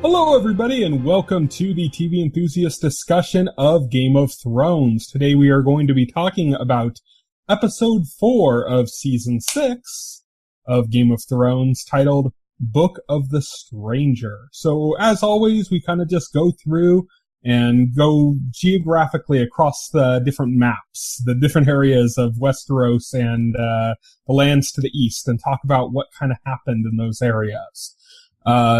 Hello, everybody, and welcome to the TV Enthusiast discussion of Game of Thrones. Today we are going to be talking about Episode 4 of Season 6 of Game of Thrones, titled Book of the Stranger. So, as always, we kind of just go through and go geographically across the different maps, the different areas of Westeros and the lands to the east, and talk about what kind of happened in those areas.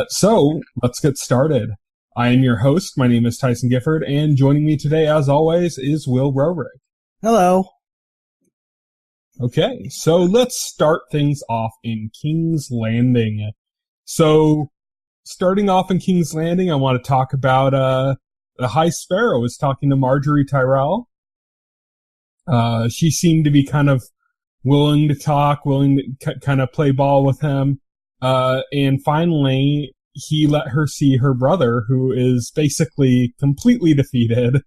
So let's get started. I am your host. My name is Tyson Gifford, and joining me today, as always, is Will Roerick. Hello. Okay, so let's start things off in King's Landing. So, starting off in King's Landing, I want to talk about, the High Sparrow was talking to Marjorie Tyrell. She seemed to be kind of willing to talk, willing to kind of play ball with him. And finally, he let her see her brother, who is basically completely defeated.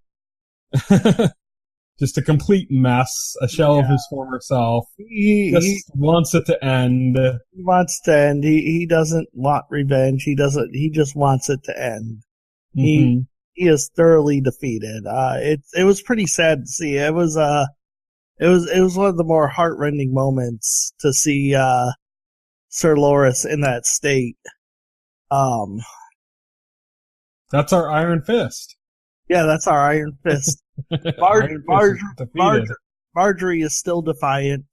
Just a complete mess, a shell of his former self. He wants it to end. He wants to end. He doesn't want revenge. He just wants it to end. Mm-hmm. He is thoroughly defeated. It was pretty sad to see. It was one of the more heartrending moments to see, Sir Loras in that state. That's our Iron Fist. Yeah, that's our Iron Fist. Marjorie is still defiant.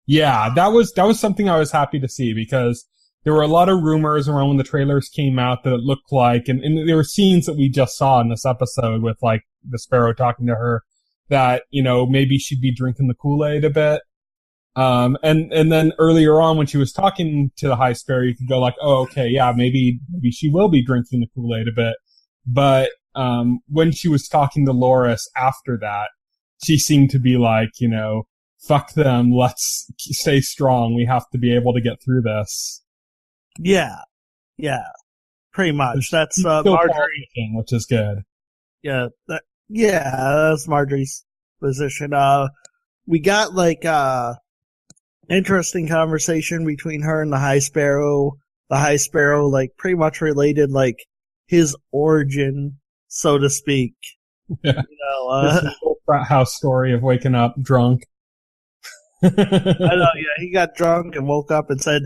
Yeah, that was something I was happy to see, because there were a lot of rumors around when the trailers came out that it looked like, and there were scenes that we just saw in this episode with, like, the Sparrow talking to her, that, you know, maybe she'd be drinking the Kool-Aid a bit. And then earlier on when she was talking to the High Sparrow, you could go like, oh, okay, yeah, maybe she will be drinking the Kool-Aid a bit. But, when she was talking to Loras after that, she seemed to be like, you know, fuck them, let's stay strong, we have to be able to get through this. Yeah. Pretty much. That's, Marjorie. Which is good. Yeah, that's Marjorie's position. We got, like, interesting conversation between her and the High Sparrow. The High Sparrow, like, pretty much related, like, his origin, so to speak. Yeah. You know, this whole frat house story of waking up drunk. I know, yeah, he got drunk and woke up and said,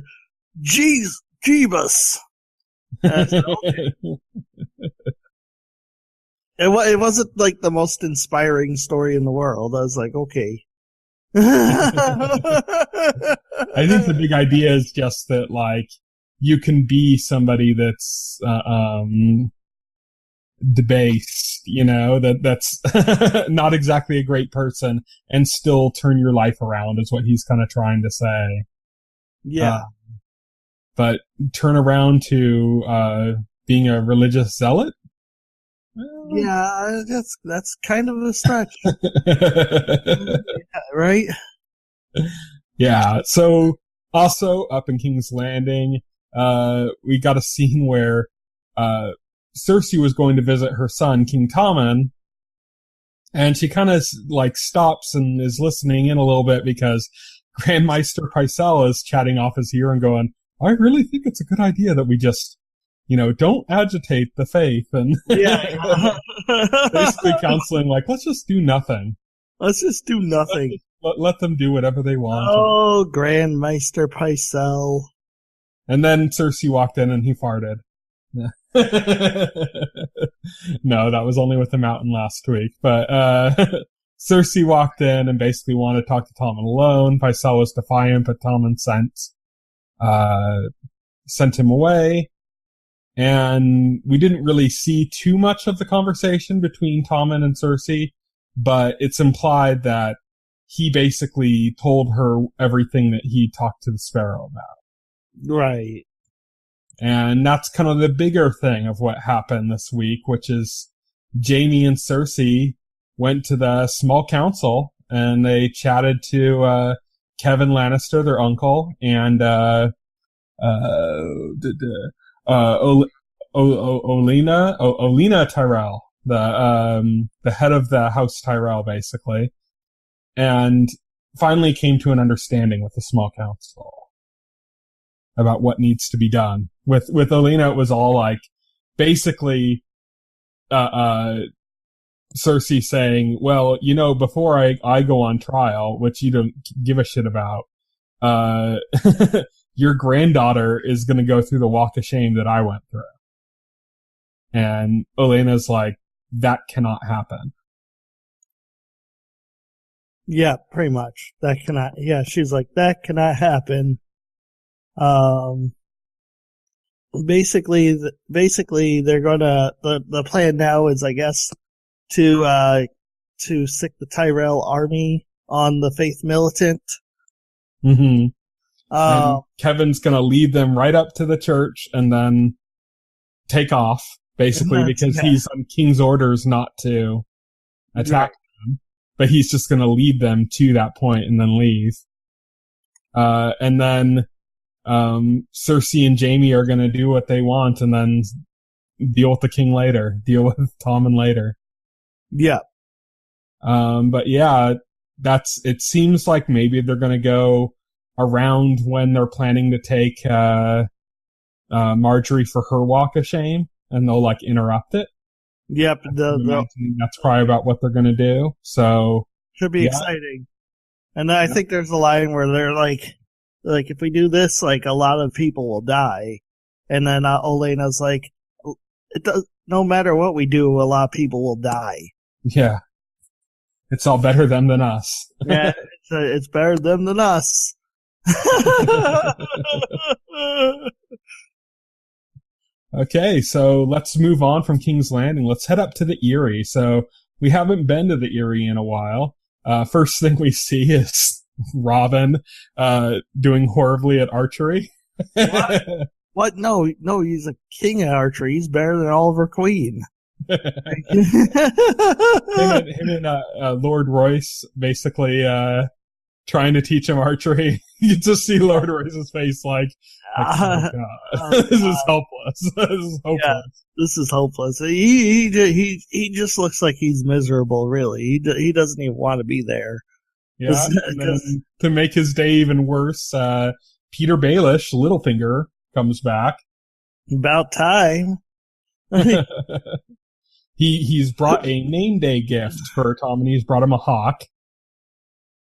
Jeebus! Okay. It wasn't, like, the most inspiring story in the world. I was like, okay. I think the big idea is just that, like, you can be somebody that's debased, you know, that's not exactly a great person, and still turn your life around, is what he's kind of trying to say. Yeah. But turn around to being a religious zealot? Yeah, that's kind of a stretch. Right? Yeah, so also up in King's Landing, we got a scene where Cersei was going to visit her son, King Tommen, and she kind of, like, stops and is listening in a little bit because Grand Maester Pycelle is chatting off his ear and going, I really think it's a good idea that we just, you know, don't agitate the faith, and basically counseling, like, let's just do nothing. Let's just do nothing. Let them do whatever they want. Oh, Grand Maester Pycelle. And then Cersei walked in and he farted. No, that was only with the mountain last week. But Cersei walked in and basically wanted to talk to Tommen alone. Pycelle was defiant, but Tommen sent him away. And we didn't really see too much of the conversation between Tommen and Cersei, but it's implied that he basically told her everything that he talked to the Sparrow about. Right. And that's kind of the bigger thing of what happened this week, which is Jaime and Cersei went to the small council and they chatted to Kevin Lannister, their uncle, and Olenna Tyrell, the head of the House Tyrell, basically, and finally came to an understanding with the small council about what needs to be done. With Olenna, it was all like, basically, Cersei saying, well, before I go on trial, which you don't give a shit about, your granddaughter is going to go through the walk of shame that I went through. And Olenna's like, that cannot happen. Yeah, pretty much. That cannot, yeah, she's like, that cannot happen. Basically, they're gonna, the plan now is, I guess, to sick the Tyrell army on the Faith Militant. Mm-hmm. And Kevin's gonna lead them right up to the church and then take off, basically, because he's on King's orders not to attack them. But he's just gonna lead them to that point and then leave. And then Cersei and Jaime are gonna do what they want and then deal with the king later. Deal with Tommen later. Yeah. But yeah, it seems like maybe they're gonna go around when they're planning to take Marjorie for her walk of shame, and they'll like interrupt it. Yep, that's probably about what they're gonna do. So should be exciting. And then I think there's a line where they're like if we do this, like a lot of people will die. And then Olenna's like, no matter what we do, a lot of people will die. Yeah, it's all better them than us. Yeah, it's better them than us. Okay, so let's move on from King's Landing. Let's head up to the Eyrie. So we haven't been to the Eyrie in a while. First thing we see is Robin doing horribly at archery. What? No, he's a king at archery. He's better than Oliver Queen. him and Lord Royce basically trying to teach him archery. You just see Lord Royce's face like oh God. This is hopeless. This is hopeless. Yeah, this is hopeless. He just looks like he's miserable, really. He doesn't even want to be there. Yeah, and then to make his day even worse, Peter Baelish, Littlefinger, comes back. About time. He's brought a name day gift for Tom, and he's brought him a hawk.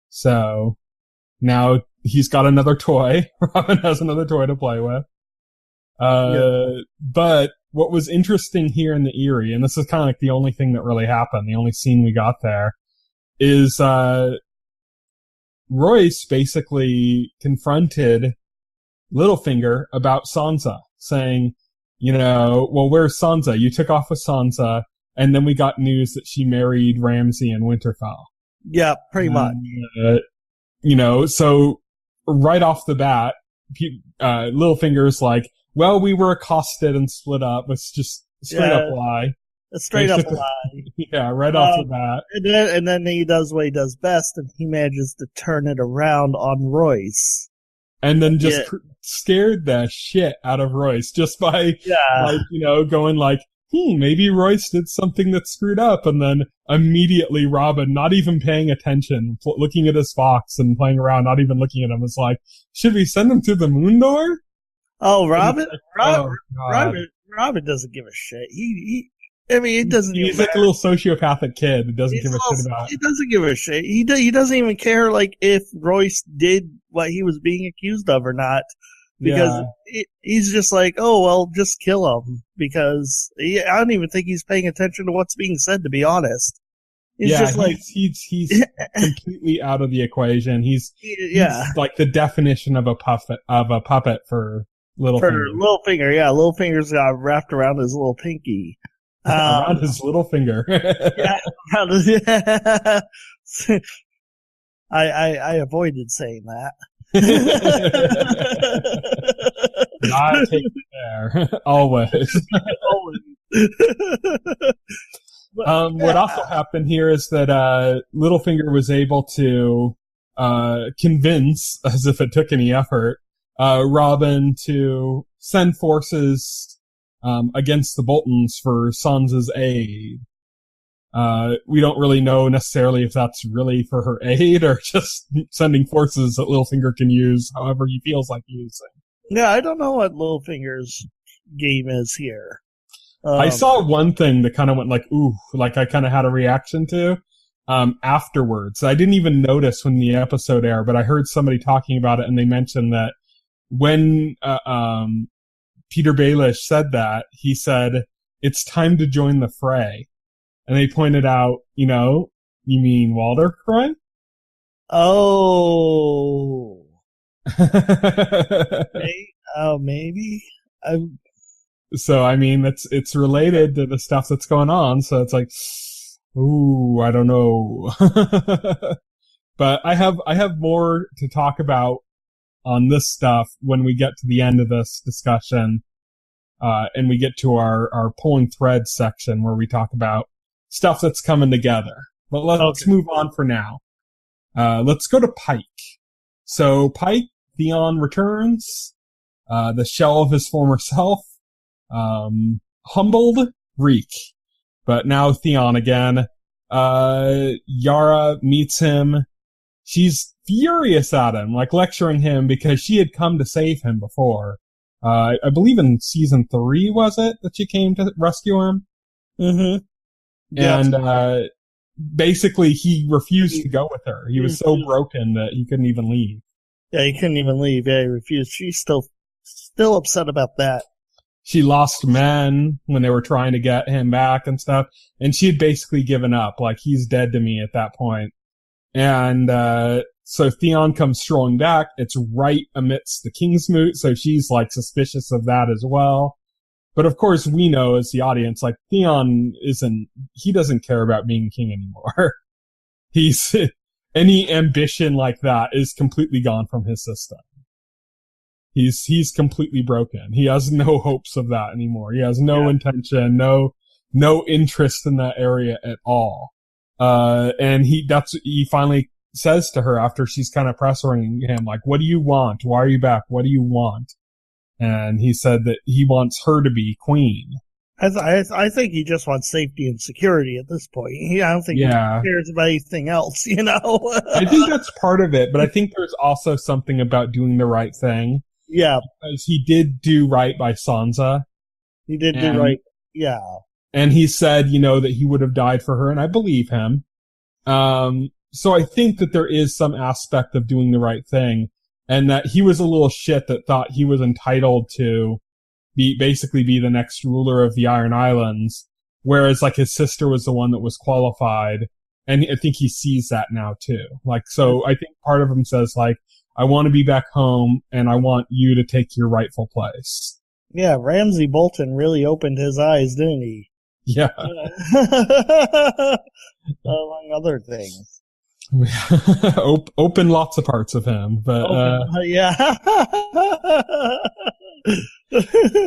So now he's got another toy. Robin has another toy to play with. But what was interesting here in the Eyrie, and this is kind of like the only thing that really happened, the only scene we got there, is Royce basically confronted Littlefinger about Sansa, saying, well, where's Sansa? You took off with Sansa, and then we got news that she married Ramsay in Winterfell. Yeah, pretty much. So right off the bat, Littlefinger's like, well, we were accosted and split up. It's just straight up lie. A straight up lie. Yeah, right off the bat. And then he does what he does best, and he manages to turn it around on Royce. And then just scared the shit out of Royce just by, going like, maybe Royce did something that screwed up. And then immediately Robin, not even paying attention, looking at his fox and playing around, not even looking at him, is like, should we send him through the moon door? Oh, Robin? Robin doesn't give a shit. It doesn't even He's like a little sociopathic kid who doesn't give a shit about it. He doesn't give a shit. He doesn't even care, like, if Royce did what he was being accused of or not. Because he's just like, oh, well, just kill him. Because I don't even think he's paying attention to what's being said, to be honest. He's just like... He's completely out of the equation. He's like the definition of a puppet for Littlefinger. For Littlefinger, yeah. Littlefinger's got wrapped around his little pinky. Around his little finger. I avoided saying that. Not take it there. Always. What also happened here is that Littlefinger was able to convince, as if it took any effort, Robin to send forces against the Boltons for Sansa's aid. We don't really know necessarily if that's really for her aid or just sending forces that Littlefinger can use however he feels like using. Yeah, I don't know what Littlefinger's game is here. I saw one thing that kind of went like, ooh, like I kind of had a reaction to afterwards. I didn't even notice when the episode aired, but I heard somebody talking about it, and they mentioned that when Peter Baelish said that, he said, "It's time to join the fray." And they pointed out, you mean Walder Croy? Oh. Maybe. So, I mean, it's related to the stuff that's going on, so it's like, ooh, I don't know. But I have more to talk about on this stuff when we get to the end of this discussion, and we get to our pulling threads section where we talk about stuff that's coming together. But let's move on for now. Let's go to Pike. So Pike, Theon returns, the shell of his former self, humbled, Reek. But now Theon again. Yara meets him. She's furious at him, like lecturing him because she had come to save him before. I believe in season 3, was it, that she came to rescue him? Mm-hmm. And, basically he refused to go with her. He was so broken that he couldn't even leave. Yeah, he couldn't even leave. Yeah, he refused. She's still upset about that. She lost men when they were trying to get him back and stuff, and she had basically given up. Like, he's dead to me at that point. And, so Theon comes strolling back. It's right amidst the Kingsmoot, so she's, like, suspicious of that as well. But of course, we know as the audience, like, Theon he doesn't care about being king anymore. Any ambition like that is completely gone from his system. He's completely broken. He has no hopes of that anymore. He has no intention, no interest in that area at all. And he finally says to her after she's kind of pressuring him, like, what do you want? Why are you back? What do you want? And he said that he wants her to be queen. I think he just wants safety and security at this point. I don't think he cares about anything else, I think that's part of it, but I think there's also something about doing the right thing. Yeah. Because he did do right by Sansa. He did do right. Yeah. And he said, that he would have died for her, and I believe him. So I think that there is some aspect of doing the right thing, and that he was a little shit that thought he was entitled to basically be the next ruler of the Iron Islands, whereas, like, his sister was the one that was qualified, and I think he sees that now, too. Like, so I think part of him says, like, I want to be back home, and I want you to take your rightful place. Yeah, Ramsay Bolton really opened his eyes, didn't he? Yeah. Among other things. Open lots of parts of him, but yeah.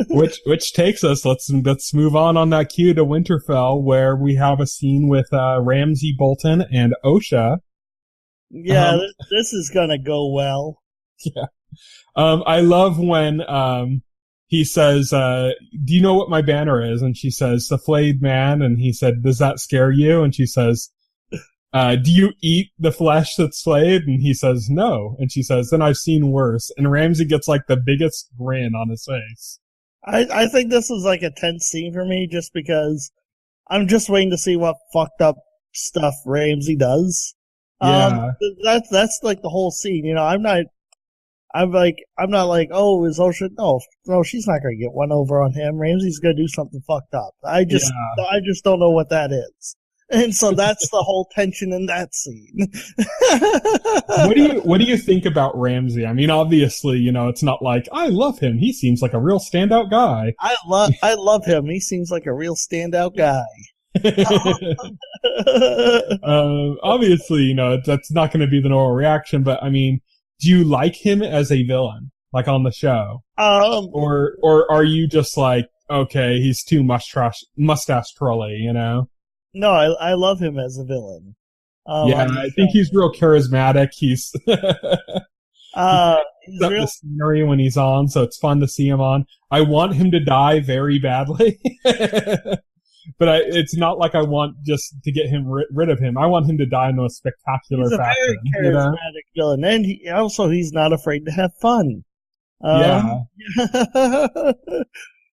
which takes us, let's move on that cue to Winterfell, where we have a scene with Ramsay Bolton and Osha. Yeah, this is gonna go well. Yeah. I love when he says, do you know what my banner is? And she says, the flayed man. And he said, does that scare you? And she says, do you eat the flesh that's flayed? And he says, no. And she says, then I've seen worse. And Ramsay gets like the biggest grin on his face. I think this is like a tense scene for me just because I'm just waiting to see what fucked up stuff Ramsay does. Yeah. That's like the whole scene. I'm not like, oh, is Osha? No, she's not going to get one over on him. Ramsay's going to do something fucked up. I just don't know what that is. And so that's the whole tension in that scene. What do you think about Ramsay? I mean, obviously, it's not like I love him. He seems like a real standout guy. I love him. He seems like a real standout guy. Obviously, that's not going to be the normal reaction, but I mean, do you like him as a villain, like on the show? Or are you just like, okay, he's too mustache trolley, No, I love him as a villain. I think he's real charismatic. He's he's real the scenery when he's on, so it's fun to see him on. I want him to die very badly. But it's not like I want just to get him rid of him. I want him to die in a spectacular fashion. He's a very charismatic villain, and he's not afraid to have fun. Yeah.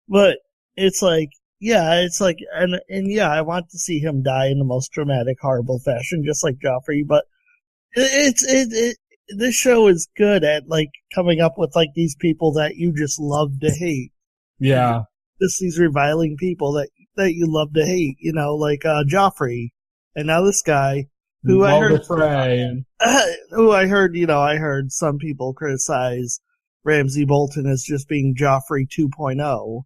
But it's like, Yeah, it's like, and yeah, I want to see him die in the most dramatic, horrible fashion, just like Joffrey. But this show is good at like coming up with like these people that you just love to hate. Yeah, Just these reviling people that you love to hate. You know, like Joffrey, and now this guy who Walder Frey. I heard some people criticize Ramsay Bolton as just being Joffrey 2.0.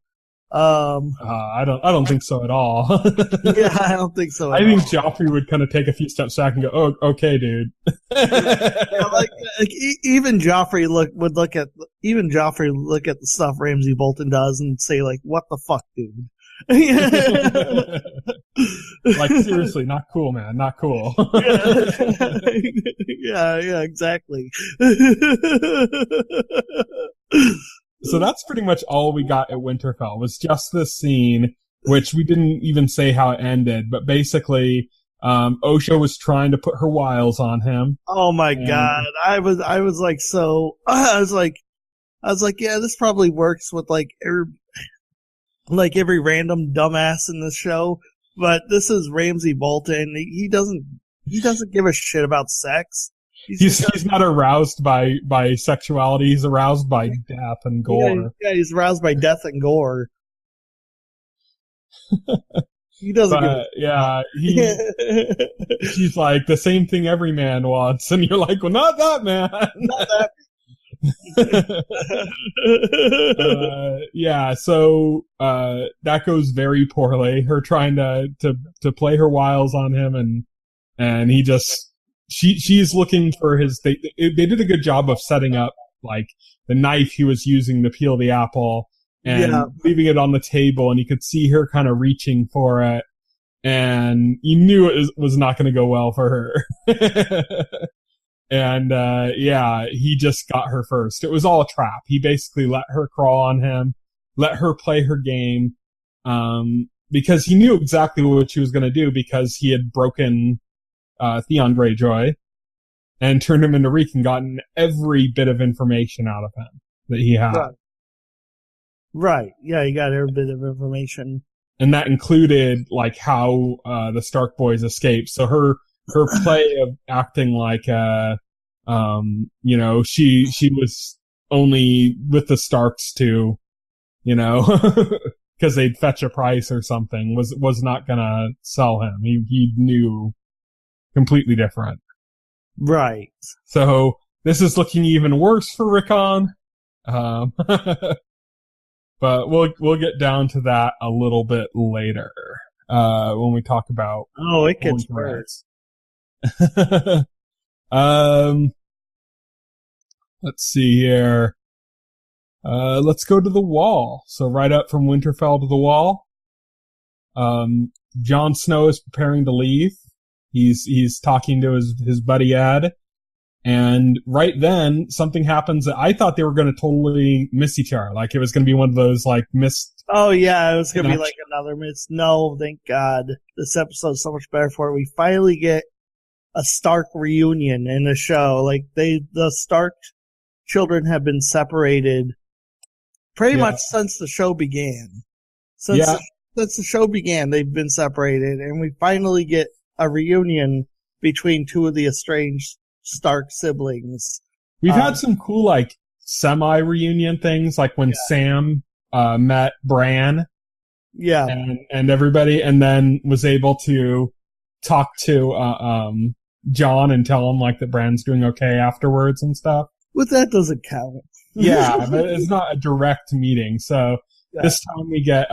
I don't think so at all. Yeah, I don't think so. I think Joffrey would kind of take a few steps back and go, "Oh, okay, dude." Like even Joffrey would look at the stuff Ramsay Bolton does and say like, "What the fuck, dude?" Like seriously, not cool, man, not cool. Yeah, exactly. So that's pretty much all we got at Winterfell was just this scene, which we didn't even say how it ended, but basically, Osha was trying to put her wiles on him. Oh my god. I was like, yeah, this probably works with like every random dumbass in the show, but this is Ramsay Bolton. He doesn't give a shit about sex. He's not aroused by sexuality. He's aroused by death and gore. Yeah, he's aroused by death and gore. He doesn't. He's like the same thing every man wants, and you're like, well, not that man. Not that. So that goes very poorly. Her trying to play her wiles on him, and he just. She's looking for they did a good job of setting up like the knife he was using to peel the apple and leaving it on the table, and you could see her kind of reaching for it, and you knew it was not going to go well for her. And he just got her first. It was all a trap. He basically let her crawl on him, let her play her game, because he knew exactly what she was going to do because he had broken Theon Greyjoy and turned him into Reek and gotten every bit of information out of him that he had. Right. Yeah, he got every bit of information. And that included like how the Stark boys escaped. So her play of acting like she was only with the Starks to, because they'd fetch a price or something, was not gonna sell him. He knew completely different. Right. So this is looking even worse for Rickon. But we'll get down to that a little bit later, when we talk about. Oh, it gets worse. Let's see here. Let's go to the Wall. So right up from Winterfell to the Wall. Jon Snow is preparing to leave. He's talking to his buddy Ed, and right then something happens that I thought they were going to totally miss each other. Like it was going to be one of those like missed. Oh yeah, it was going to be like another miss. No, thank God. This episode's so much better for it. We finally get a Stark reunion in the show. Like the Stark children have been separated pretty much since the show began. Since the show began, they've been separated, and we finally get a reunion between two of the estranged Stark siblings. We've had some cool, like, semi-reunion things, like when Sam met Bran. Yeah. And everybody, and then was able to talk to Jon and tell him, like, that Bran's doing okay afterwards and stuff. But that doesn't count. Yeah, but it's not a direct meeting. So this time we get,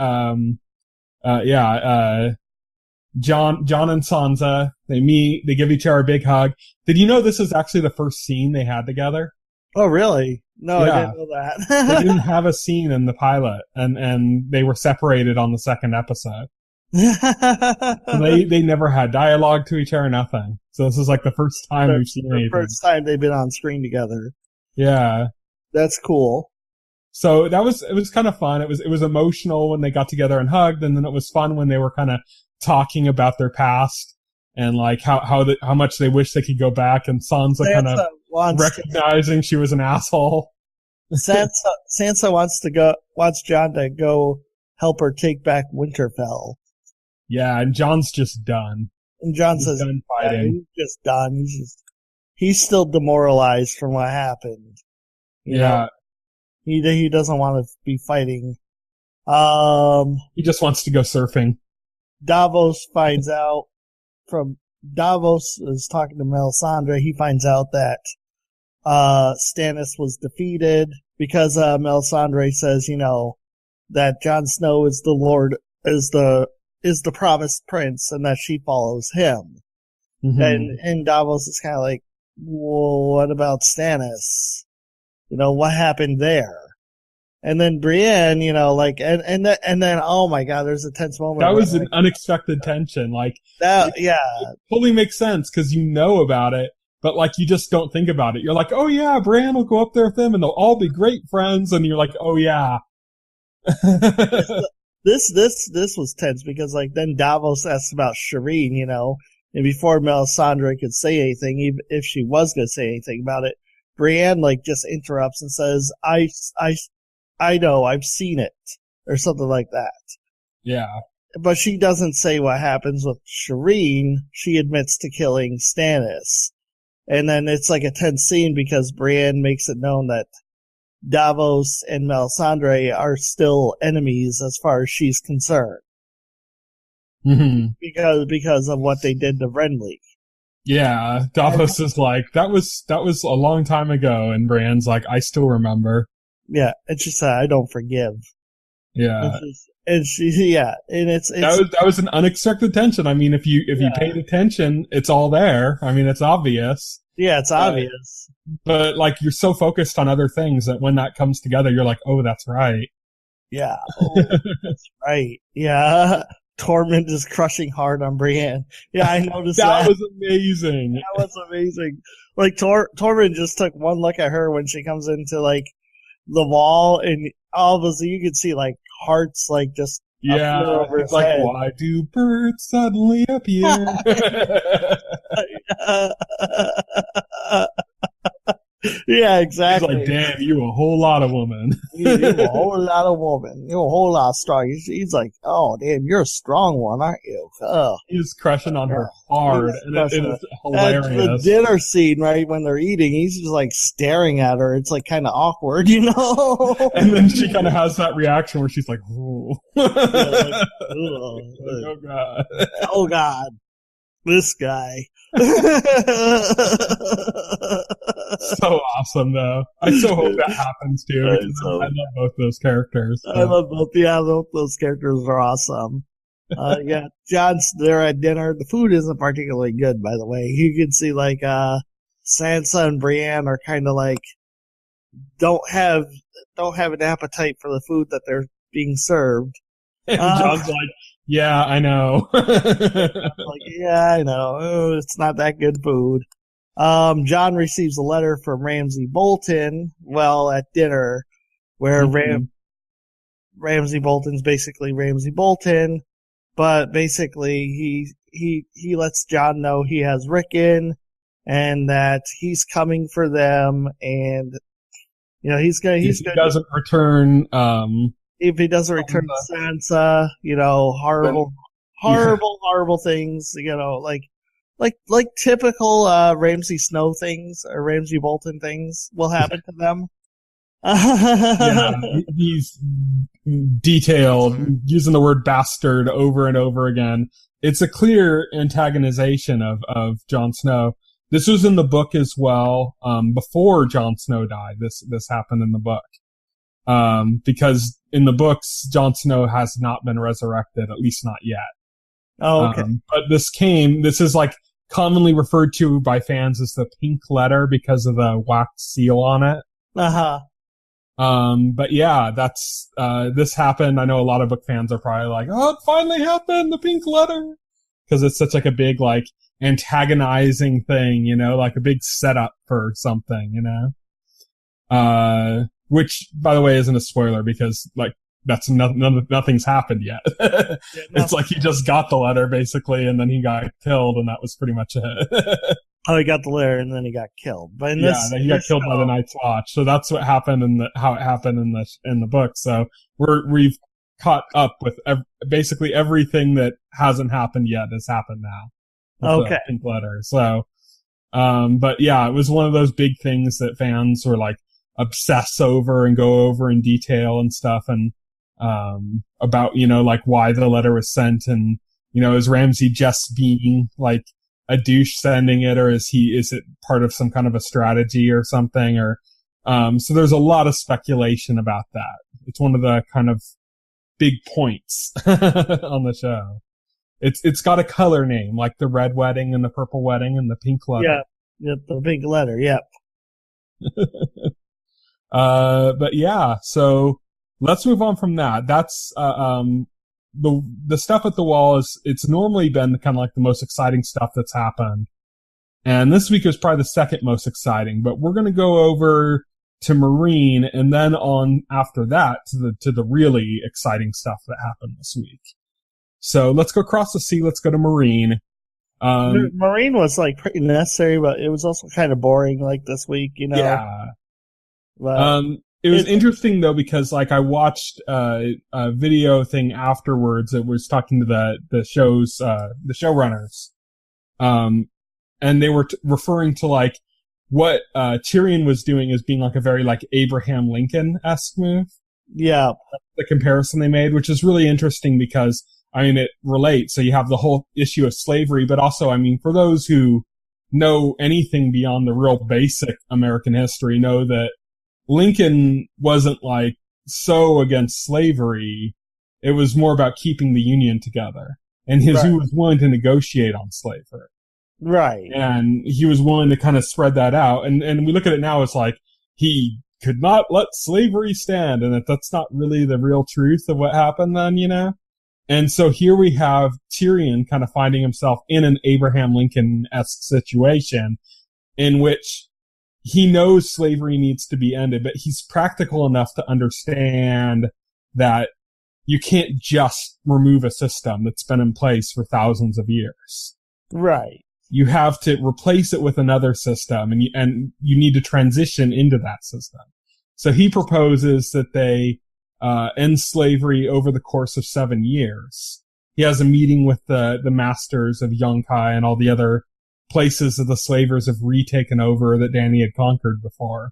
Jon and Sansa, they meet, they give each other a big hug. Did you know this is actually the first scene they had together? Oh, really? No, I didn't know that. They didn't have a scene in the pilot, and they were separated on the second episode. So they never had dialogue to each other, nothing. So this is like the first time we've seen anything. The first time they've been on screen together. Yeah. That's cool. So it was kind of fun. It was emotional when they got together and hugged, and then it was fun when they were kind of talking about their past and like how much they wish they could go back, and Sansa kind of recognizing she was an asshole. Sansa wants Jon to go help her take back Winterfell. Yeah, and Jon's just done. And Jon says, done fighting. he's just done. He's still demoralized from what happened. You know? He doesn't want to be fighting. He just wants to go surfing. Davos is talking to Melisandre. He finds out that Stannis was defeated because Melisandre says, that Jon Snow is the Lord, is the promised prince, and that she follows him. Mm-hmm. And Davos is kind of like, well, what about Stannis? What happened there? And then Brienne, and then, oh my God, there's a tense moment. That was an unexpected tension. It totally makes sense because you know about it, but you just don't think about it. You're like, oh yeah, Brienne will go up there with them and they'll all be great friends. And you're like, oh yeah. This was tense because then Davos asks about Shireen, and before Melisandre could say anything, even if she was going to say anything about it, Brienne just interrupts and says, I know, I've seen it, or something like that. Yeah. But she doesn't say what happens with Shireen. She admits to killing Stannis. And then it's a tense scene because Brienne makes it known that Davos and Melisandre are still enemies as far as she's concerned. Mm-hmm. Because of what they did to Renly. Yeah, Davos is that was a long time ago, and Brienne's I still remember. Yeah, and she said, I don't forgive. Yeah. And it's that was an unexpected tension. I mean, if you paid attention, it's all there. I mean, it's obvious. Yeah, it's obvious. But you're so focused on other things that when that comes together, you're like, oh, that's right. Yeah, that's right. Yeah. Tormund is crushing hard on Brienne. Yeah, I noticed that. That was amazing. That was amazing. Tormund just took one look at her when she comes into the wall, and all of a sudden you can see hearts just over his head. Why do birds suddenly appear? Yeah, exactly. He's damn, you a whole lot of woman. You a whole lot of woman. You a whole lot strong. He's like, oh, damn, you're a strong one, aren't you? Oh. He's crushing on her hard, and it is hilarious. At the dinner scene, right, when they're eating, he's just staring at her. It's kind of awkward, And then she kind of has that reaction where she's like, ooh. Oh, God. Oh, God. This guy. So awesome, though. I so hope that happens too. I love both those characters. So. I love both. Yeah, both those characters are awesome. Yeah, Jon's there at dinner. The food isn't particularly good, by the way. You can see Sansa and Brienne are kind of don't have an appetite for the food that they're being served. And Jon's yeah, I know. Yeah, I know. Oh, it's not that good food. Jon receives a letter from Ramsay Bolton, at dinner, where Ramsay Bolton's basically Ramsay Bolton, but basically he lets Jon know he has Rickon, and that he's coming for them, and he's gonna if he doesn't return if he doesn't return Sansa, horrible things, like typical Ramsay Snow things or Ramsay Bolton things will happen to them. Yeah, he's detailed, using the word bastard over and over again. It's a clear antagonization of Jon Snow. This was in the book as well. Before Jon Snow died, this happened in the book. Because in the books, Jon Snow has not been resurrected, at least not yet. Oh, okay. But this is commonly referred to by fans as the pink letter because of the wax seal on it. Uh-huh. But yeah, this happened. I know a lot of book fans are probably oh, it finally happened, the pink letter. Cause it's such a big, antagonizing thing, a big setup for something, which, by the way, isn't a spoiler because, that's nothing's happened yet. It's he just got the letter, basically, and then he got killed, and that was pretty much it. Oh, he got the letter, and then he got killed. But then he got killed by the Night's Watch. So that's what happened how it happened in the book. So we've caught up with basically everything that hasn't happened yet has happened now. With the pink letter. So, but yeah, it was one of those big things that fans were like obsess over and go over in detail and stuff, and about, you know, like why the letter was sent, and, you know, is Ramsay just being like a douche sending it, or is it part of some kind of a strategy or something, or so there's a lot of speculation about that. It's one of the kind of big points on the show. It's got a color name, like the red wedding and the purple wedding and the pink letter. Yeah, the pink letter, yep. But yeah, so let's move on from that. That's the stuff at the wall it's normally been kind of like the most exciting stuff that's happened. And this week was probably the second most exciting, but we're going to go over to Marine and then on after that to the really exciting stuff that happened this week. So let's go across the sea. Let's go to Marine. Marine was like pretty necessary, but it was also kind of boring like this week, you know? Yeah. But it was interesting though, because like I watched a video thing afterwards that was talking to the showrunners. And they were referring to like what Tyrion was doing as being like a very like Abraham Lincoln-esque move. Yeah. The comparison they made, which is really interesting because, I mean, it relates. So you have the whole issue of slavery, but also, I mean, for those who know anything beyond the real basic American history, know that Lincoln wasn't like so against slavery. It was more about keeping the Union together. And he was willing to negotiate on slavery. Right. And he was willing to kind of spread that out. And we look at it now, it's like he could not let slavery stand, and that's not really the real truth of what happened then, you know? And so here we have Tyrion kind of finding himself in an Abraham Lincoln-esque situation in which he knows slavery needs to be ended, but he's practical enough to understand that you can't just remove a system that's been in place for thousands of years. Right. You have to replace it with another system, and you need to transition into that system. So he proposes that they end slavery over the course of 7 years. He has a meeting with the masters of Yonkai and all the other places that the slavers have retaken over that Dany had conquered before.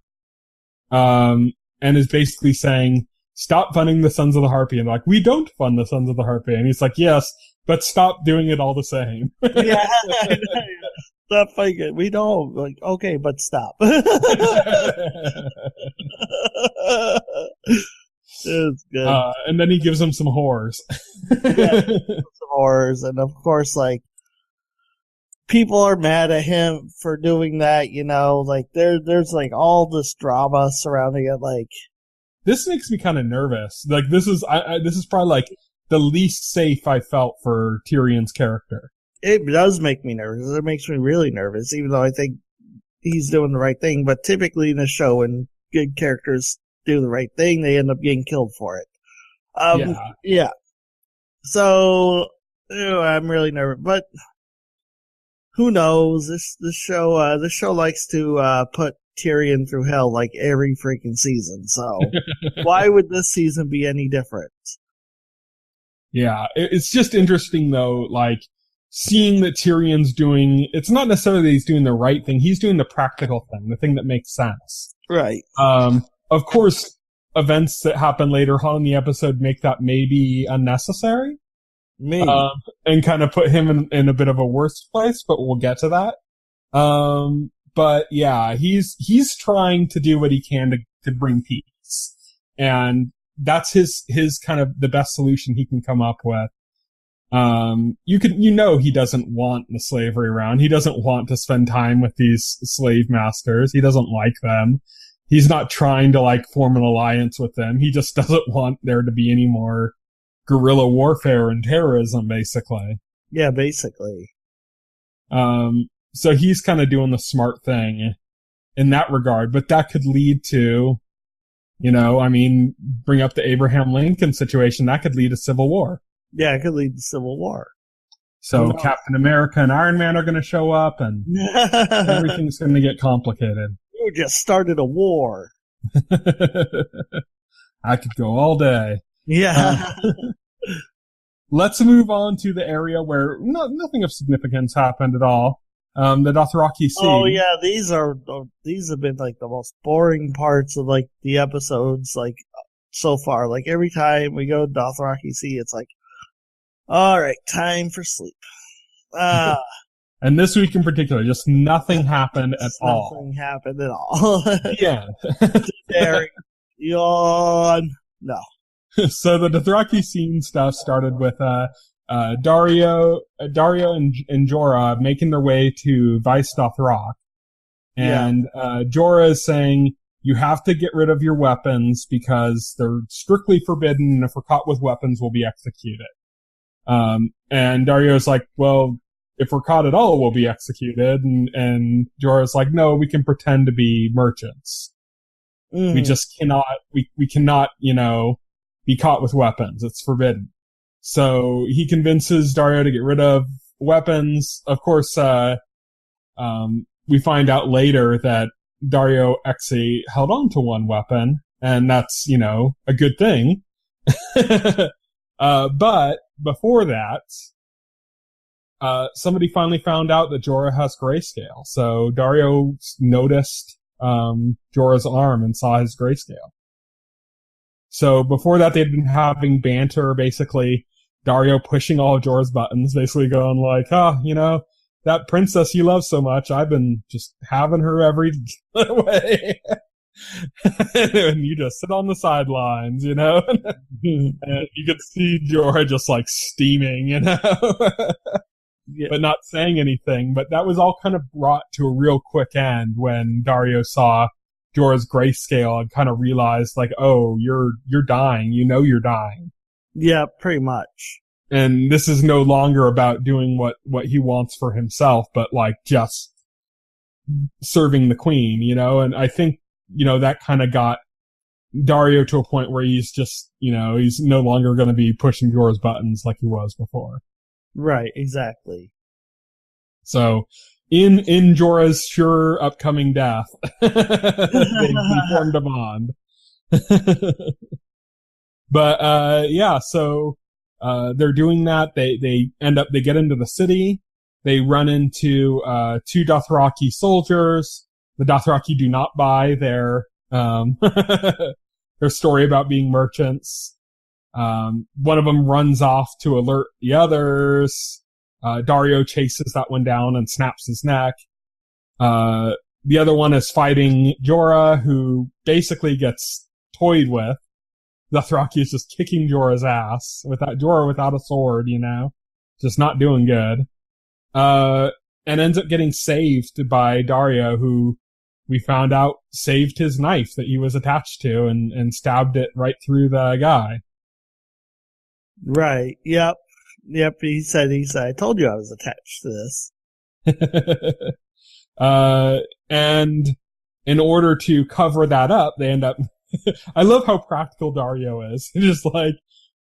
And is basically saying, stop funding the Sons of the Harpy. And like, we don't fund the Sons of the Harpy. And he's like, yes, but stop doing it all the same. Yeah. Stop fighting it. We don't. Like, okay, but stop. It's good. And then he gives them some whores. Yeah, some whores. And of course, like, people are mad at him for doing that, you know, like there's like all this drama surrounding it, like. This makes me kind of nervous. Like, this is probably like the least safe I felt for Tyrion's character. It does make me nervous. It makes me really nervous, even though I think he's doing the right thing. But typically in a show, when good characters do the right thing, they end up getting killed for it. Yeah. So, I'm really nervous. But who knows? This show likes to put Tyrion through hell like every freaking season. So why would this season be any different? Yeah, it's just interesting though, like seeing that Tyrion's it's not necessarily that he's doing the right thing, he's doing the practical thing, the thing that makes sense. Right. Of course, events that happen later on in the episode make that maybe unnecessary. Maybe. And kind of put him in a bit of a worse place, but we'll get to that. But yeah, he's trying to do what he can to bring peace. And that's his kind of the best solution he can come up with. He doesn't want the slavery around. He doesn't want to spend time with these slave masters. He doesn't like them. He's not trying to like form an alliance with them. He just doesn't want there to be any more guerrilla warfare and terrorism, basically. Yeah, basically. So he's kind of doing the smart thing in that regard, but that could lead to, bring up the Abraham Lincoln situation. That could lead to civil war. Yeah, it could lead to civil war. So Captain America and Iron Man are going to show up, and everything's going to get complicated. You just started a war. I could go all day. Yeah. Let's move on to the area where nothing of significance happened at all. The Dothraki Sea. Oh yeah, these have been like the most boring parts of like the episodes like so far. Like every time we go to Dothraki Sea, it's like, all right, time for sleep. And this week in particular, just nothing happened at all. Nothing happened at all. Yeah. Derek, yawn. No. So the Dothraki scene stuff started with Dario and Jorah making their way to Vice Dothrak. And Jorah is saying, you have to get rid of your weapons because they're strictly forbidden, and if we're caught with weapons, we'll be executed. And Dario's like, well, if we're caught at all, we'll be executed. And Jorah's like, no, we can pretend to be merchants. We just cannot, we cannot, be caught with weapons. It's forbidden. So he convinces Dario to get rid of weapons. Of course, we find out later that Dario actually held on to one weapon, and that's, a good thing. But before that, somebody finally found out that Jorah has grayscale. So Dario noticed Jorah's arm and saw his grayscale. So before that, they'd been having banter, basically Dario pushing all of Jorah's buttons, basically going like, that princess you love so much, I've been just having her every way. And you just sit on the sidelines, and you could see Jorah just like steaming, but not saying anything. But that was all kind of brought to a real quick end when Dario saw Jorah's grayscale and kind of realized like, oh, you're dying. You're dying. Yeah, pretty much. And this is no longer about doing what he wants for himself, but like just serving the queen, and I think, that kind of got Dario to a point where he's just, he's no longer going to be pushing Jorah's buttons like he was before. Right, exactly. So, in Jorah's sure upcoming death, they formed a bond. But, so, they're doing that. They get into the city. They run into, 2 Dothraki soldiers. The Dothraki do not buy their story about being merchants. One of them runs off to alert the others. Dario chases that one down and snaps his neck. The other one is fighting Jorah, who basically gets toyed with. Dothraki is just kicking Jorah's ass Jorah without a sword, just not doing good. And ends up getting saved by Dario, who we found out saved his knife that he was attached to and stabbed it right through the guy. Right. Yep. He said, I told you I was attached to this. And in order to cover that up, they end up, I love how practical Dario is. Just like,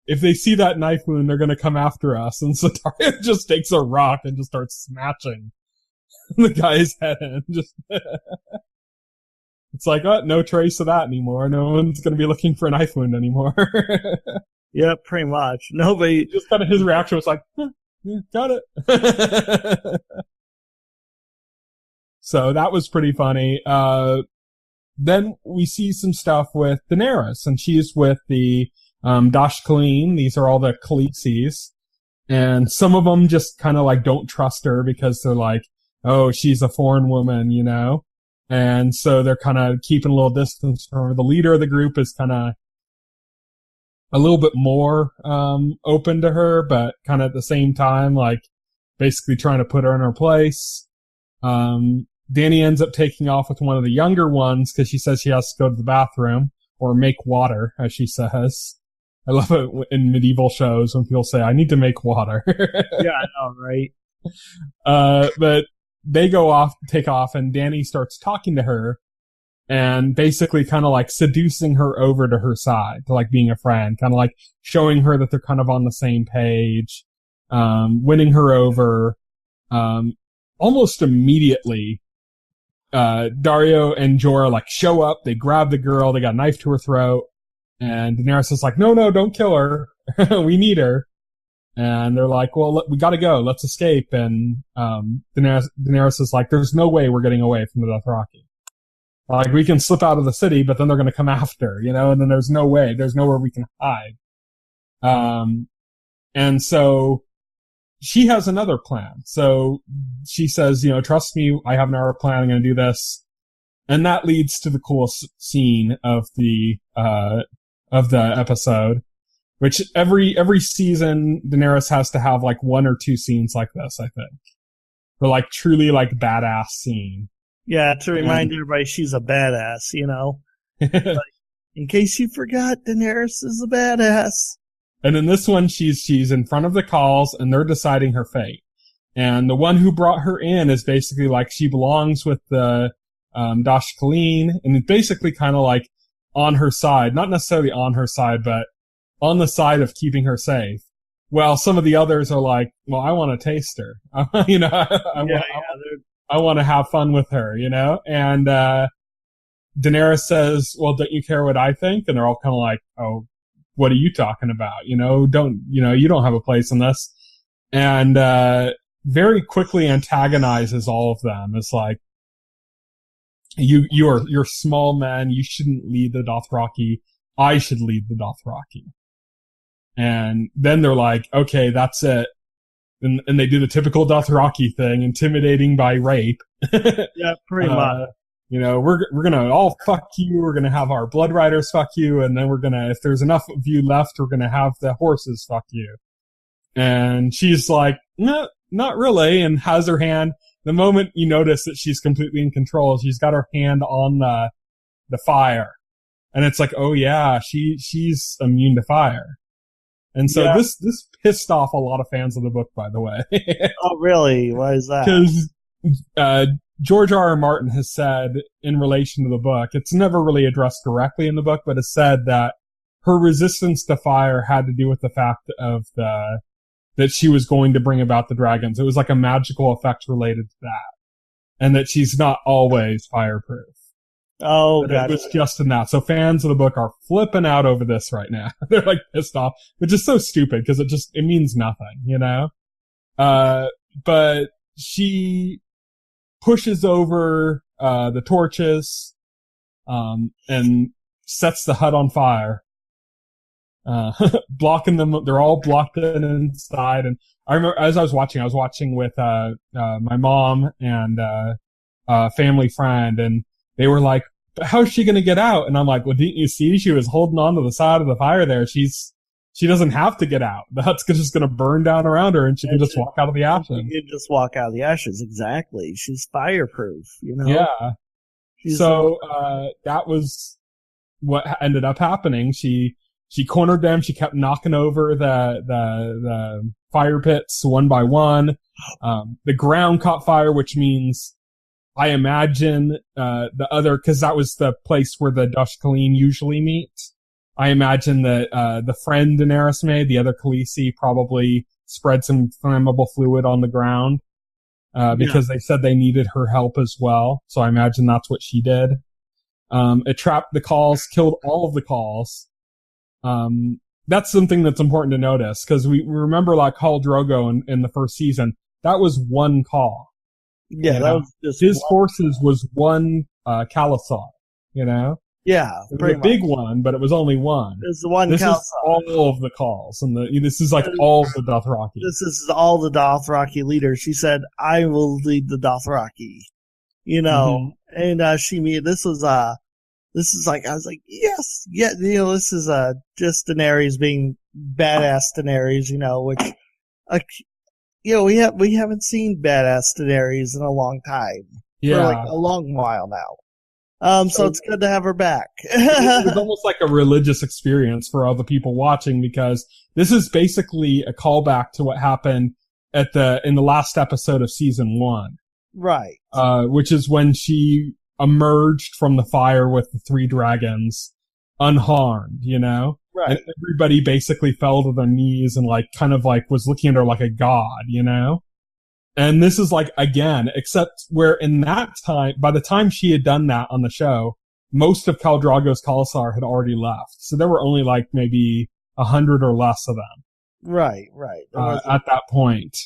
if they see that knife wound, they're going to come after us. And so Dario just takes a rock and just starts smashing the guy's head in. It's like, oh, no trace of that anymore. No one's going to be looking for a knife wound anymore. Yeah, pretty much. Nobody. Just kind of his reaction was like, yeah, got it. So that was pretty funny. Then we see some stuff with Daenerys, and she's with the Dashkaleen. These are all the Khaleesi's. And some of them just kind of like don't trust her because they're like, oh, she's a foreign woman, And so they're kind of keeping a little distance from her. The leader of the group is kind of a little bit more open to her, but kind of at the same time, like basically trying to put her in her place. Dany ends up taking off with one of the younger ones because she says she has to go to the bathroom or make water, as she says. I love it in medieval shows when people say, I need to make water. Yeah, I know, right? But they take off, and Dany starts talking to her and basically kind of like seducing her over to her side, to like being a friend, kind of like showing her that they're kind of on the same page, winning her over. Almost immediately, Dario and Jorah like show up, they grab the girl, they got a knife to her throat, And Daenerys is like, no, don't kill her. We need her. And they're like, well, we gotta go. Let's escape. And Daenerys is like, there's no way we're getting away from the Dothraki. Like, we can slip out of the city, but then they're gonna come after, and then there's no way. There's nowhere we can hide. And so she has another plan. So she says, trust me, I have another plan. I'm gonna do this. And that leads to the coolest scene of the episode, which every season Daenerys has to have like one or two scenes like this, I think. For like truly like badass scene. Yeah, to remind everybody she's a badass, Like, in case you forgot, Daenerys is a badass. And in this one, she's in front of the calls and they're deciding her fate. And the one who brought her in is basically like she belongs with the Dash Khaleen, and it's basically kind of like on her side, not necessarily on her side, but on the side of keeping her safe. Well, some of the others are like, well, I want to taste her. I want to have fun with her, And Daenerys says, well, don't you care what I think? And they're all kind of like, oh, what are you talking about? You don't have a place in this. And very quickly antagonizes all of them. It's like, you're small men. You shouldn't lead the Dothraki. I should lead the Dothraki. And then they're like, okay, that's it. And they do the typical Dothraki thing, intimidating by rape. Yeah, pretty much. We're gonna all fuck you. We're gonna have our blood riders fuck you, and then if there's enough of you left, we're gonna have the horses fuck you. And she's like, no, not really, and has her hand. The moment you notice that she's completely in control, she's got her hand on the fire, and it's like, oh yeah, she's immune to fire. And so this pissed off a lot of fans of the book, by the way. Oh, really? Why is that? Because George R. R. Martin has said in relation to the book, it's never really addressed directly in the book, but has said that her resistance to fire had to do with the fact of that she was going to bring about the dragons. It was like a magical effect related to that. And that she's not always fireproof. Oh, God. It was just in that. So fans of the book are flipping out over this right now. They're like pissed off, which is so stupid because it means nothing, But she pushes over, the torches, and sets the hut on fire. Blocking them, they're all blocked in inside. And I remember as I was watching with, my mom and, a family friend, and they were like, but how's she gonna get out? And I'm like, well, didn't you see? She was holding on to the side of the fire there. She doesn't have to get out. The hut's just gonna burn down around her and she can just walk out of the ashes. She can just walk out of the ashes, exactly. She's fireproof, Yeah. That was what ended up happening. She cornered them. She kept knocking over the fire pits one by one. The ground caught fire, which means I imagine, cause that was the place where the Dash Khaleen usually meet. I imagine that, the friend Daenerys made, the other Khaleesi, probably spread some flammable fluid on the ground, because they said they needed her help as well. So I imagine that's what she did. It trapped the calls, killed all of the calls. That's something that's important to notice, cause we remember like Khal Drogo in the first season, that was one call. Yeah, that was just his forces was one Khalasar, Yeah, it was a big one, but it was only one. It's the one. This is all of the calls, and this is like all the Dothraki. This is all the Dothraki leaders. She said, "I will lead the Dothraki," and this is like I was like, yes, yeah, this is just Daenerys being badass Daenerys, which. We haven't seen badass Daenerys in a long time. Yeah. For like a long while now. So it's good to have her back. It was almost like a religious experience for all the people watching, because this is basically a callback to what happened in the last episode of season 1. Right. Which is when she emerged from the fire with the 3 dragons unharmed, Right. And everybody basically fell to their knees and was looking at her like a god, And this is again, except where in that time, by the time she had done that on the show, most of Khal Drogo's Khalasar had already left. So there were only like maybe 100 or less of them. Right. At that point.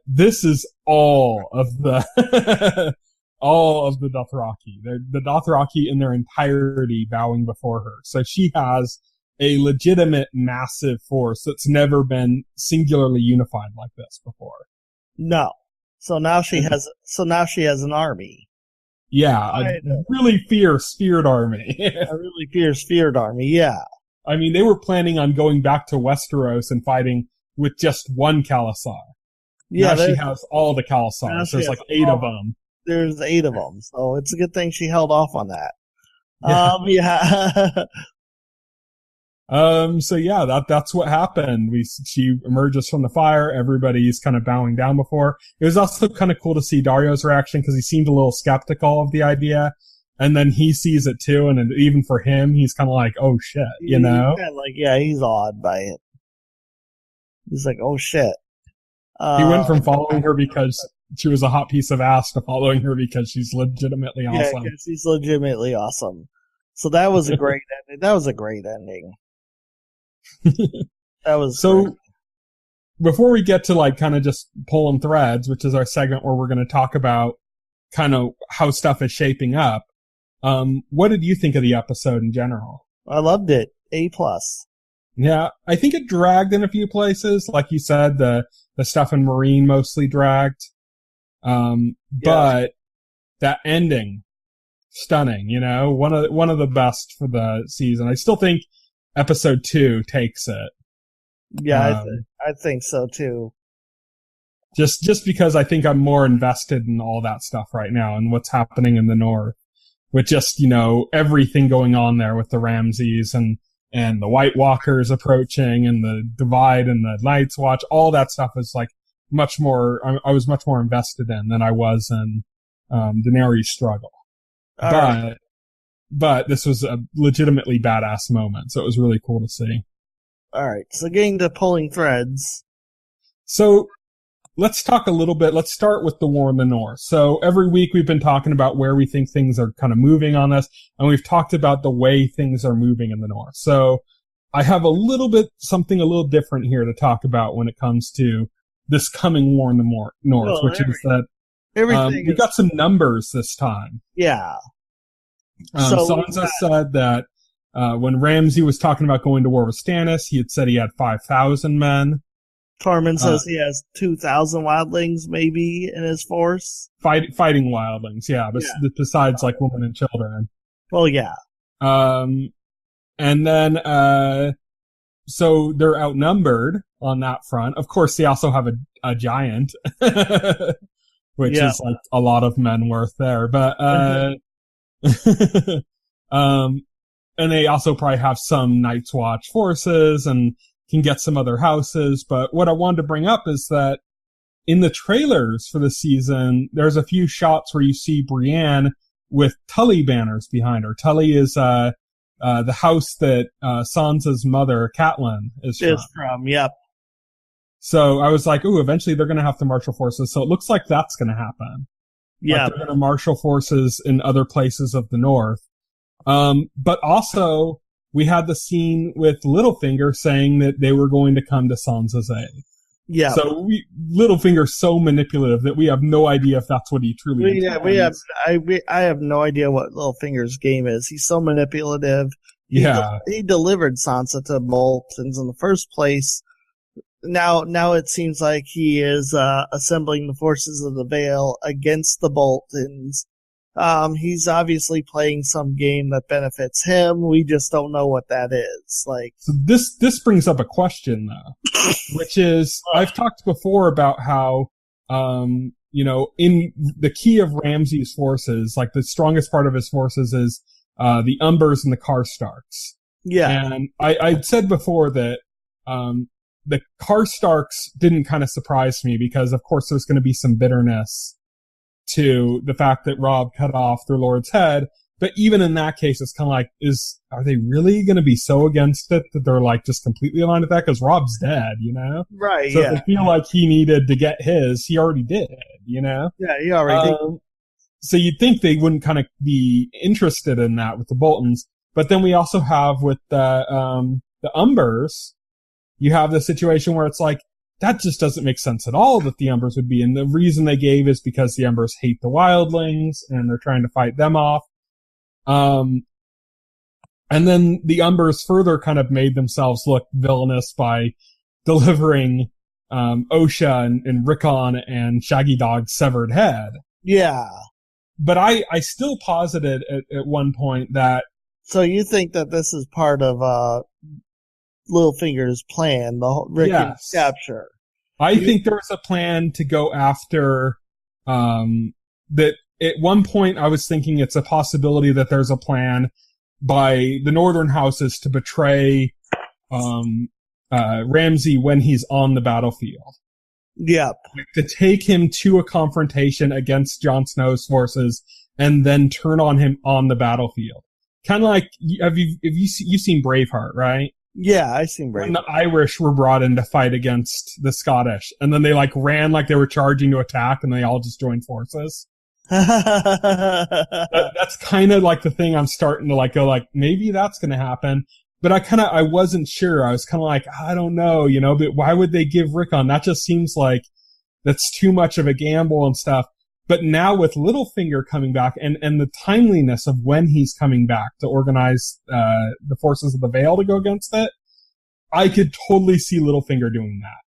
This is all of the all of the Dothraki. The Dothraki in their entirety bowing before her. So she has a legitimate massive force that's never been singularly unified like this before. No. So now she has an army. Yeah, a really fierce, feared army. A really fierce, feared army, yeah. I mean, they were planning on going back to Westeros and fighting with just one Khalasar. Yeah, now she has all the Khalasars. There's like 8 of them. There's 8 of them, so it's a good thing she held off on that. So yeah, that's what happened. She emerges from the fire. Everybody's kind of bowing down before. It was also kind of cool to see Dario's reaction because he seemed a little skeptical of the idea, and then he sees it too. And even for him, he's kind of like, "Oh shit," you know? He's awed by it. He's like, "Oh shit." He went from following her because she was a hot piece of ass to following her because she's legitimately awesome. Yeah, because she's legitimately awesome. So that was a great ending. That was a great ending. That was so. Great. Before we get to like kind of just pulling threads, which is our segment where we're going to talk about kind of how stuff is shaping up, what did you think of the episode in general? I loved it. A+. Yeah, I think it dragged in a few places, like you said. The stuff in Marine mostly dragged, but that ending, stunning. You know, one of the best for the season. I still think episode 2 takes it. Yeah, I think so too. Just because I think I'm more invested in all that stuff right now and what's happening in the North, with just, you know, everything going on there with the Ramsays and the White Walkers approaching and the Divide and the Night's Watch. All that stuff is like much more. I was much more invested in than I was in Daenerys' struggle. But this was a legitimately badass moment, so it was really cool to see. All right, so getting to pulling threads. So let's talk a little bit. Let's start with the War in the North. So every week we've been talking about where we think things are kind of moving on this, and we've talked about the way things are moving in the North. So I have something a little different here to talk about when it comes to this coming War in the North, which is that we got some numbers this time. Yeah. Sansa said that when Ramsay was talking about going to war with Stannis, he had said he had 5,000 men. Tormund says he has 2,000 wildlings maybe in his force. Fighting wildlings, yeah. Besides like women and children. Well, yeah. And then, so they're outnumbered on that front. Of course, they also have a giant, which is like a lot of men worth there. But, and they also probably have some Night's Watch forces and can get some other houses. But what I wanted to bring up is that in the trailers for the season, there's a few shots where you see Brienne with Tully banners behind her. Tully is the house that Sansa's mother, Catelyn, is from. Yep. So I was like, ooh, eventually they're going to have to marshal forces. So it looks like that's going to happen. Yeah. Like they're going to marshal forces in other places of the North. But also, we had the scene with Littlefinger saying that they were going to come to Sansa's aid. Yeah. So Littlefinger's so manipulative that we have no idea if that's what he truly intends. I have no idea what Littlefinger's game is. He's so manipulative. He delivered Sansa to Boltons in the first place. Now it seems like he is assembling the forces of the Vale against the Boltons. He's obviously playing some game that benefits him. We just don't know what that is. So this brings up a question though, which is I've talked before about how, in the key of Ramsay's forces, like the strongest part of his forces is, the Umbers and the Karstarks. Yeah. And I'd said before that, the Karstarks didn't kind of surprise me because of course there's going to be some bitterness to the fact that Robb cut off their lord's head. But even in that case, it's kind of like, are they really going to be so against it that they're like just completely aligned with that? Because Robb's dead, you know? Right, so if they feel like he needed to get his, he already did, you know? Yeah, he already did. So you'd think they wouldn't kind of be interested in that with the Boltons. But then we also have with the Umbers, you have the situation where it's like, that just doesn't make sense at all that the Umbers would be. And the reason they gave is because the Umbers hate the wildlings and they're trying to fight them off. And then the Umbers further kind of made themselves look villainous by delivering Osha and Rickon and Shaggy Dog's severed head. Yeah. But I still posited at one point that... So you think that this is part of Littlefinger's plan, the Rickon's capture? I think there's a plan to go after... that at one point I was thinking it's a possibility that there's a plan by the Northern Houses to betray Ramsay when he's on the battlefield. Yep. To take him to a confrontation against Jon Snow's forces and then turn on him on the battlefield. Kind of like, you've seen Braveheart, right? Yeah, I've seen Braveheart. When the Irish were brought in to fight against the Scottish, and then they like ran like they were charging to attack, and they all just joined forces. That's kind of like the thing I'm starting to like go like, maybe that's going to happen. But I wasn't sure. I was kind of like, I don't know, but why would they give Rickon? That just seems like that's too much of a gamble and stuff. But now with Littlefinger coming back and the timeliness of when he's coming back to organize, the forces of the Vale to go against it, I could totally see Littlefinger doing that.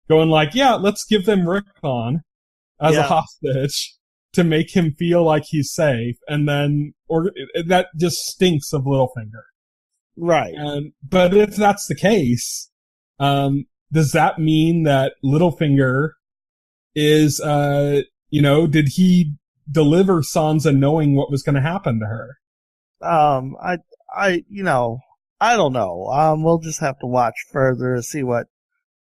Going like, yeah, let's give them Rickon as a hostage to make him feel like he's safe. And then, that just stinks of Littlefinger. Right. But if that's the case, does that mean that Littlefinger is, did he deliver Sansa knowing what was going to happen to her? I don't know. We'll just have to watch further to see what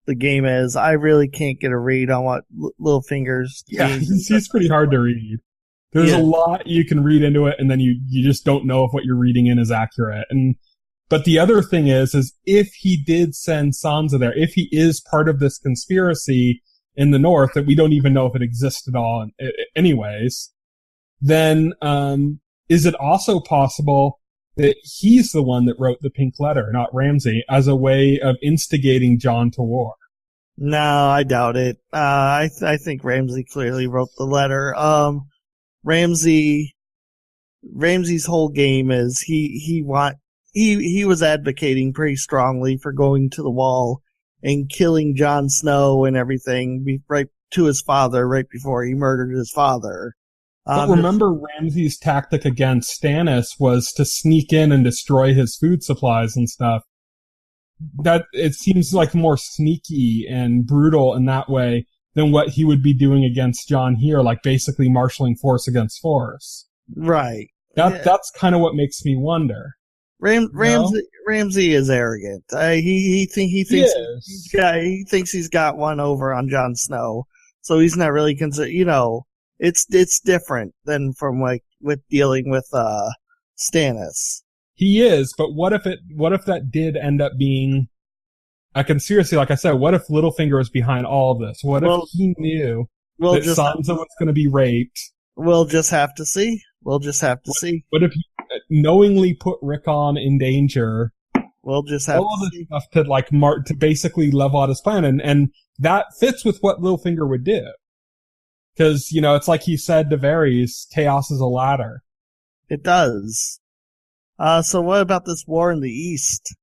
the game is. I really can't get a read on what Littlefinger's. Yeah, he's pretty hard to read. There's a lot you can read into it, and then you just don't know if what you're reading in is accurate. But the other thing is if he did send Sansa there, if he is part of this conspiracy in the North that we don't even know if it exists at all anyways, then is it also possible that he's the one that wrote the pink letter, not Ramsay, as a way of instigating Jon to war? No, I doubt it. I think Ramsay clearly wrote the letter. Ramsay's whole game is he was advocating pretty strongly for going to the Wall and killing Jon Snow and everything right to his father right before he murdered his father. But remember, Ramsay's tactic against Stannis was to sneak in and destroy his food supplies and stuff. That it seems like more sneaky and brutal in that way than what he would be doing against Jon here, like basically marshaling force against force. Right. That's kind of what makes me wonder. Ramsay is arrogant. He thinks he's got one over on Jon Snow, so he's not really concerned. It's different than from like with dealing with Stannis. He is, but what if that did end up being a conspiracy? Like I said, what if Littlefinger was behind all of this? What if he knew that Sansa was going to be raped? We'll just have to see. What if he knowingly put Rickon in danger? We'll just have all of this stuff to basically level out his plan, and that fits with what Littlefinger would do. Because, it's like he said to Varys, chaos is a ladder. It does. So what about this war in the East?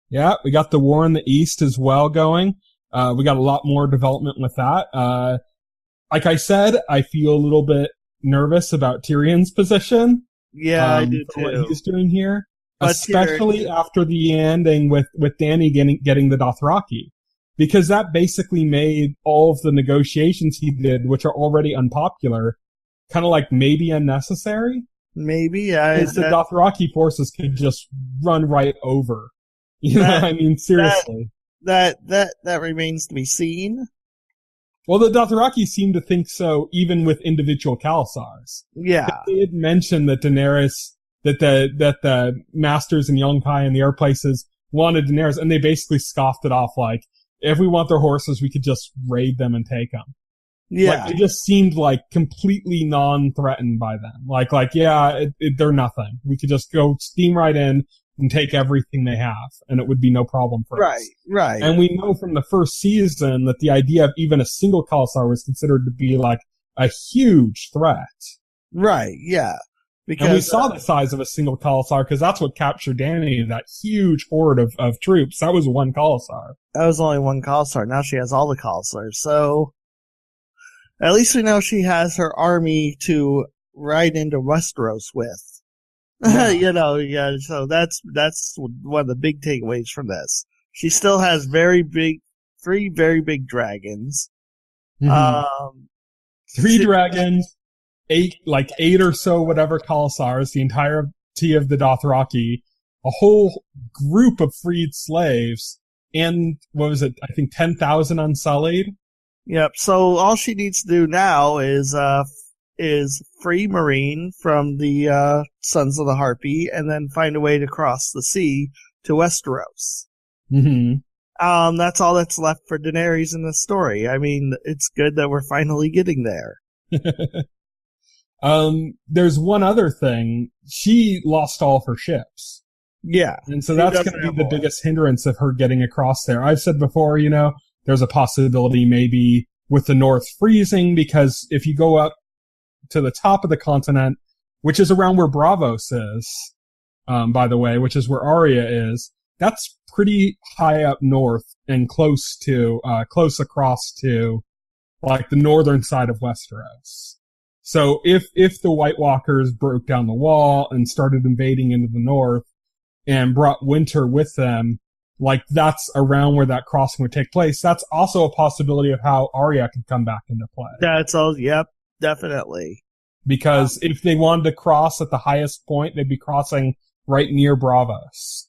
Yeah, we got the war in the East as well going. We got a lot more development with that. Like I said, I feel a little bit nervous about Tyrion's position. Yeah, I do too. What he's doing here. Especially after the ending with Dany getting the Dothraki. Because that basically made all of the negotiations he did, which are already unpopular, kind of like maybe unnecessary. Maybe, because the Dothraki forces could just run right over. Seriously. That remains to be seen. Well, the Dothraki seem to think so, even with individual Khalasars. Yeah. They had mentioned that Daenerys, that the Masters and Yonkai and the other places wanted Daenerys, and they basically scoffed it off like, if we want their horses, we could just raid them and take them. Yeah. Like, it just seemed like completely non-threatened by them. They're nothing. We could just go steam right in and take everything they have, and it would be no problem for us. Right. And we know from the first season that the idea of even a single Khalasar was considered to be like a huge threat. Right, yeah. Because, and we saw the size of a single Khalasar because that's what captured Dany, that huge horde of troops. That was one Khalasar. That was only one Khalasar. Now she has all the Khalasars. So, at least we know she has her army to ride into Westeros with. Yeah. So that's one of the big takeaways from this. She still has three very big dragons. Mm-hmm. 3 dragons, 8 or so whatever Khalasars, the entirety of the Dothraki, a whole group of freed slaves, and what was it? I think 10,000 Unsullied. Yep. So all she needs to do now is free Marine from the Sons of the Harpy, and then find a way to cross the sea to Westeros. Mm-hmm. That's all that's left for Daenerys in the story. I mean, it's good that we're finally getting there. There's one other thing. She lost all of her ships. Yeah. And so that's going to be the biggest hindrance of her getting across there. I've said before, there's a possibility maybe with the North freezing, because if you go up to the top of the continent, which is around where Braavos is, by the way, which is where Arya is, that's pretty high up north and close across to like the northern side of Westeros. So if the White Walkers broke down the wall and started invading into the north and brought winter with them, like that's around where that crossing would take place. That's also a possibility of how Arya could come back into play. That's all. Yep, definitely. Because if they wanted to cross at the highest point, they'd be crossing right near Braavos.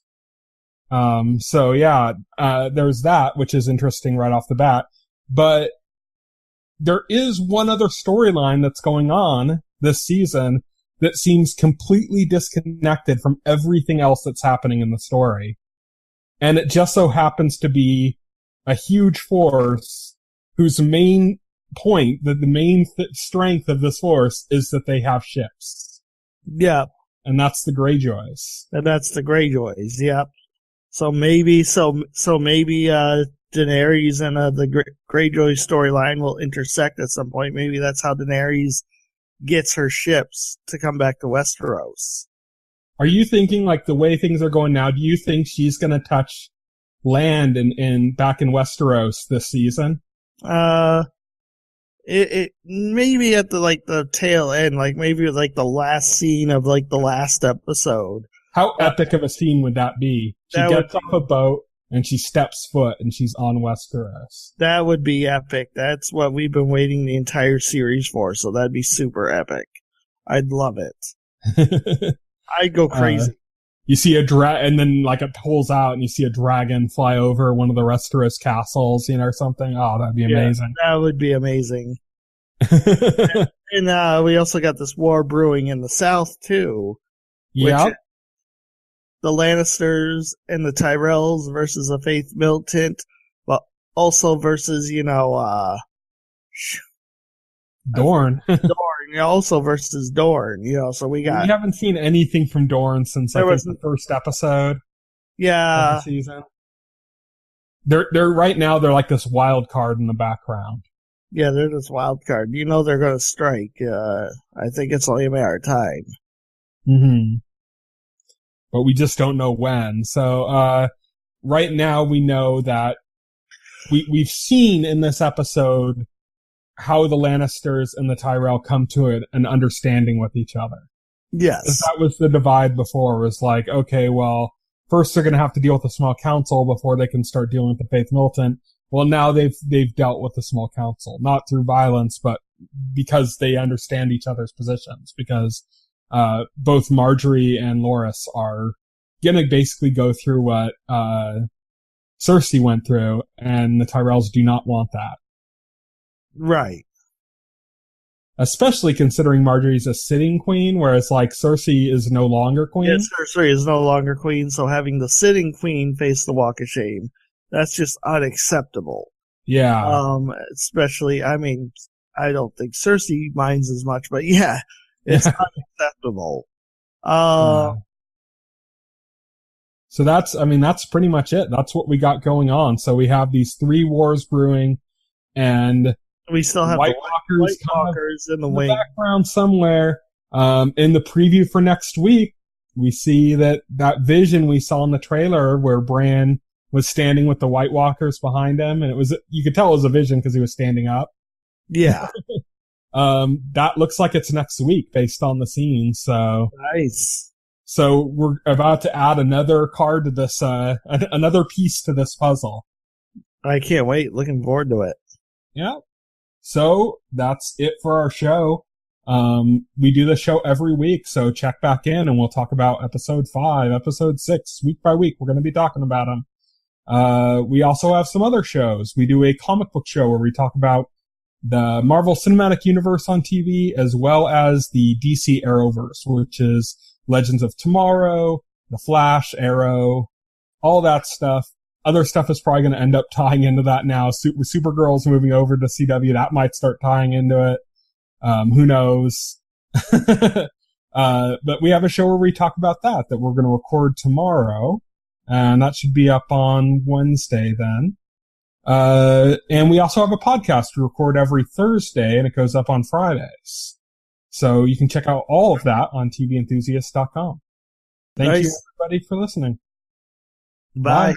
There's that, which is interesting right off the bat. But there is one other storyline that's going on this season that seems completely disconnected from everything else that's happening in the story. And it just so happens to be a huge force whose main point, the main strength of this force is that they have ships. Yeah. And that's the Greyjoys. Yep. So maybe Daenerys and the Greyjoy storyline will intersect at some point. Maybe that's how Daenerys gets her ships to come back to Westeros. Are you thinking, like, the way things are going now, do you think she's going to touch land back in Westeros this season? It maybe at the tail end, like maybe like the last scene of like the last episode. How epic of a scene would that be? She gets off a boat and she steps foot and she's on Westeros. That would be epic. That's what we've been waiting the entire series for, so that'd be super epic. I'd love it. I'd go crazy. You see and then like it pulls out and you see a dragon fly over one of the Westeros castles, or something. Oh, that'd be amazing. That would be amazing. and we also got this war brewing in the south too. Yeah. The Lannisters and the Tyrells versus the Faith Militant, but also versus, Dorne. Also versus Dorne, so we haven't seen anything from Dorne since the first episode. Yeah. Of the season. They're right now they're like this wild card in the background. Yeah, they're this wild card. They're gonna strike. I think it's only a matter of time. Mm-hmm. But we just don't know when. So right now we know that we've seen in this episode how the Lannisters and the Tyrell come to an understanding with each other. Yes. That was the divide before, was like, okay, well, first they're going to have to deal with the small council before they can start dealing with the Faith Militant. Well, now they've dealt with the small council, not through violence, but because they understand each other's positions, because both Marjorie and Loras are going to basically go through what Cersei went through, and the Tyrells do not want that. Right. Especially considering Marjorie's a sitting queen, whereas like Cersei is no longer queen. Yeah, Cersei is no longer queen, so having the sitting queen face the walk of shame, that's just unacceptable. Yeah. Especially, I mean, I don't think Cersei minds as much, but yeah, it's unacceptable. So that's pretty much it. That's what we got going on. So we have these 3 wars brewing, and we still have White Walkers in the wing. Background somewhere. In the preview for next week, we see that vision we saw in the trailer where Bran was standing with the White Walkers behind him, and you could tell it was a vision because he was standing up. Yeah. That looks like it's next week based on the scene. So nice. So we're about to add another card to this, another piece to this puzzle. I can't wait. Looking forward to it. Yeah. So that's it for our show. We do the show every week, so check back in and we'll talk about episode 5, episode 6, week by week. We're going to be talking about them. We also have some other shows. We do a comic book show where we talk about the Marvel Cinematic Universe on TV, as well as the DC Arrowverse, which is Legends of Tomorrow, The Flash, Arrow, all that stuff. Other stuff is probably going to end up tying into that now. Supergirl's moving over to CW. That might start tying into it. Who knows? But we have a show where we talk about that we're going to record tomorrow. And that should be up on Wednesday then. And we also have a podcast we record every Thursday, and it goes up on Fridays. So you can check out all of that on TVEnthusiast.com. Thank you, everybody, for listening. Bye.